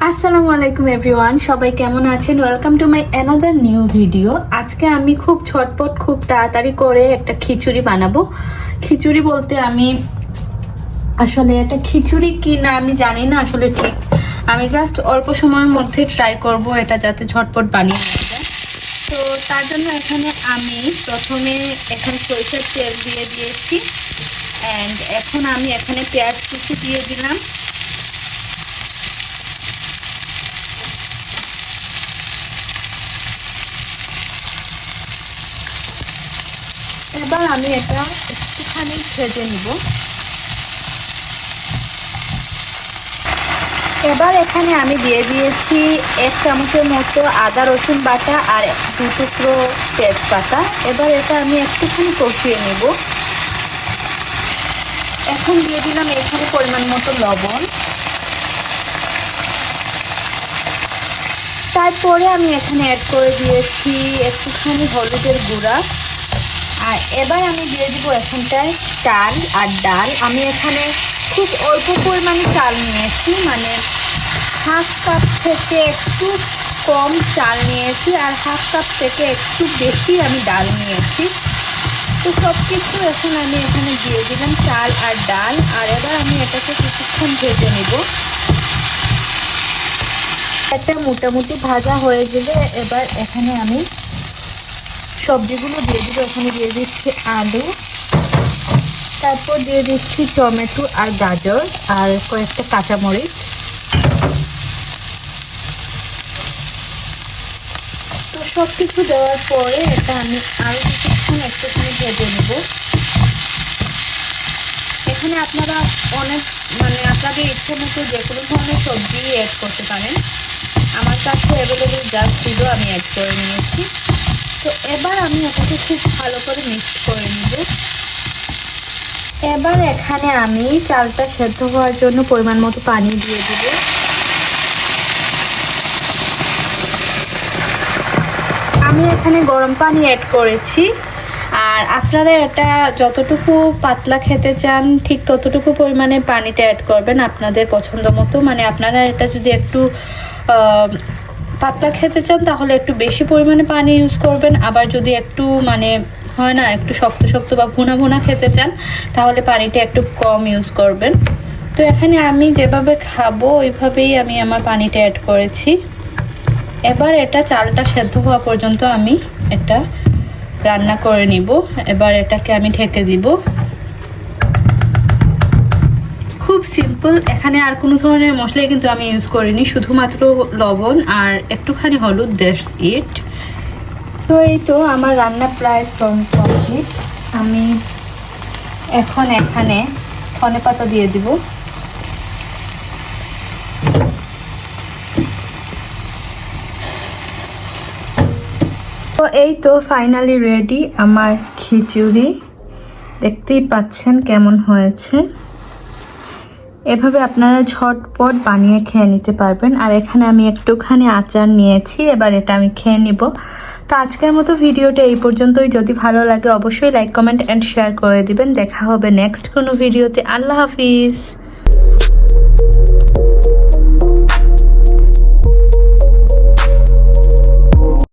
আসসালামু আলাইকুম এভরিওয়ান, সবাই কেমন আছেন? Welcome to my another new video. আজকে আমি খুব ঝটপট খুব তাড়াতাড়ি করে একটা খিচুড়ি বানাবো। খিচুড়ি বলতে আমি আসলে এটা খিচুড়ি কি না আমি জানি না আসলে ঠিক। আমি জাস্ট অল্প সময়ের মধ্যে ট্রাই করব এটা যাতে ঝটপট বানিয়ে নেওয়া যায়। তো তার জন্য এখানে আমি প্রথমে এখানে সরিষার তেল দিয়ে দিয়েছি অ্যান্ড এখন আমি এখানে পেঁয়াজ কুচি দিয়ে দিলাম। এবার আমি এটা একটুখানি ভেজে নিব। এবার এখানে আমি দিয়ে দিয়েছি 1 চামচের মতো আদা রসুন বাটা আর 2 টুকরো তেজপাতা। এবার এটা আমি একটুখানি কষিয়ে নেব। এখন দিয়ে দিলাম এখানে পরিমাণ মতো লবণ। তারপরে আমি এখানে অ্যাড করে দিয়েছি একটুখানি হলুদের গুঁড়া। আর এবার আমি দিয়ে দিব এখানটায় চাল আর ডাল। আমি এখানে খুব অল্প পরিমাণে চাল নিয়েছি, মানে হাফ কাপ থেকে একটু কম চাল নিয়েছি আর হাফ কাপ থেকে একটু বেশি আমি ডাল নিয়েছি। তো সব কিছু এখন আমি এখানে দিয়ে দিলাম চাল আর ডাল। আর এবার আমি এটাকে কিছুক্ষণ ভেজে নেব। এটা মোটামুটি ভাজা হয়ে গেলে এবার এখানে আমি সবজিগুলো দিয়ে দিব। এখানে দিয়ে দিচ্ছি আলু, তারপর দিয়ে দিচ্ছি টমেটো আর গাজর আর কয়েকটা কাঁচামরিচ। তো সব কিছু দেওয়ার পরে এটা আমি আরও কিছুক্ষণ একটুখানি ভেজে নেব। এখানে আপনারা আপনাদের ইচ্ছে মতো যে কোনো ধরনের সবজি অ্যাড করতে পারেন। আমার কাছে অ্যাভেলেবেল জাস্ট দুটো আমি অ্যাড করে নিয়েছি। তো এবার আমি এটাকে খুব ভালো করে মিক্স করে নেব। এবার এখানে আমি চালটা সেদ্ধ হওয়ার জন্য পরিমাণ মতো পানি দিয়ে দিব। আমি এখানে গরম পানি অ্যাড করেছি। আর আপনারা এটা যতটুকু পাতলা খেতে চান ঠিক ততটুকু পরিমাণে পানিটা অ্যাড করবেন আপনাদের পছন্দ মতো। মানে আপনারা এটা যদি একটু পাতলা খেতে চান তাহলে একটু বেশি পরিমাণে পানি ইউজ করবেন। আবার যদি একটু হয় না একটু শক্ত শক্ত বা ভুনা ভুনা খেতে চান তাহলে পানিটা একটু কম ইউজ করবেন। তো এখানে আমি যেভাবে খাবো ওইভাবেই আমি আমার পানিটা অ্যাড করেছি। এবার এটা চালটা সেদ্ধ হওয়া পর্যন্ত আমি এটা রান্না করে নিব। এবার এটাকে আমি ঢেকে দিব। খুব সিম্পল, এখানে আর কোনো ধরনের মশলাই কিন্তু আমি ইউজ করিনি, শুধুমাত্র লবণ আর একটুখানি হলুদ, দ্যাটস ইট। তো এই তো আমার রান্না প্রায় কমপ্লিট। আমি এখন এখানে ধনেপাতা দিয়ে দিব। তো এই তো ফাইনালি রেডি আমার খিচুড়ি। দেখতেই পাচ্ছেন কেমন হয়েছে। এভাবে আপনারা ঝটপট বানিয়ে খেয়ে নিতে পারবেন। আর এখানে আমি একটুখানি আচার নিয়েছি, এবার এটা আমি খেয়ে নিব। তো আজকের মতো ভিডিওটা এই পর্যন্তই। যদি ভালো লাগে অবশ্যই লাইক, কমেন্ট অ্যান্ড শেয়ার করে দিবেন। দেখা হবে নেক্সট কোনো ভিডিওতে। আল্লাহ হাফিজ।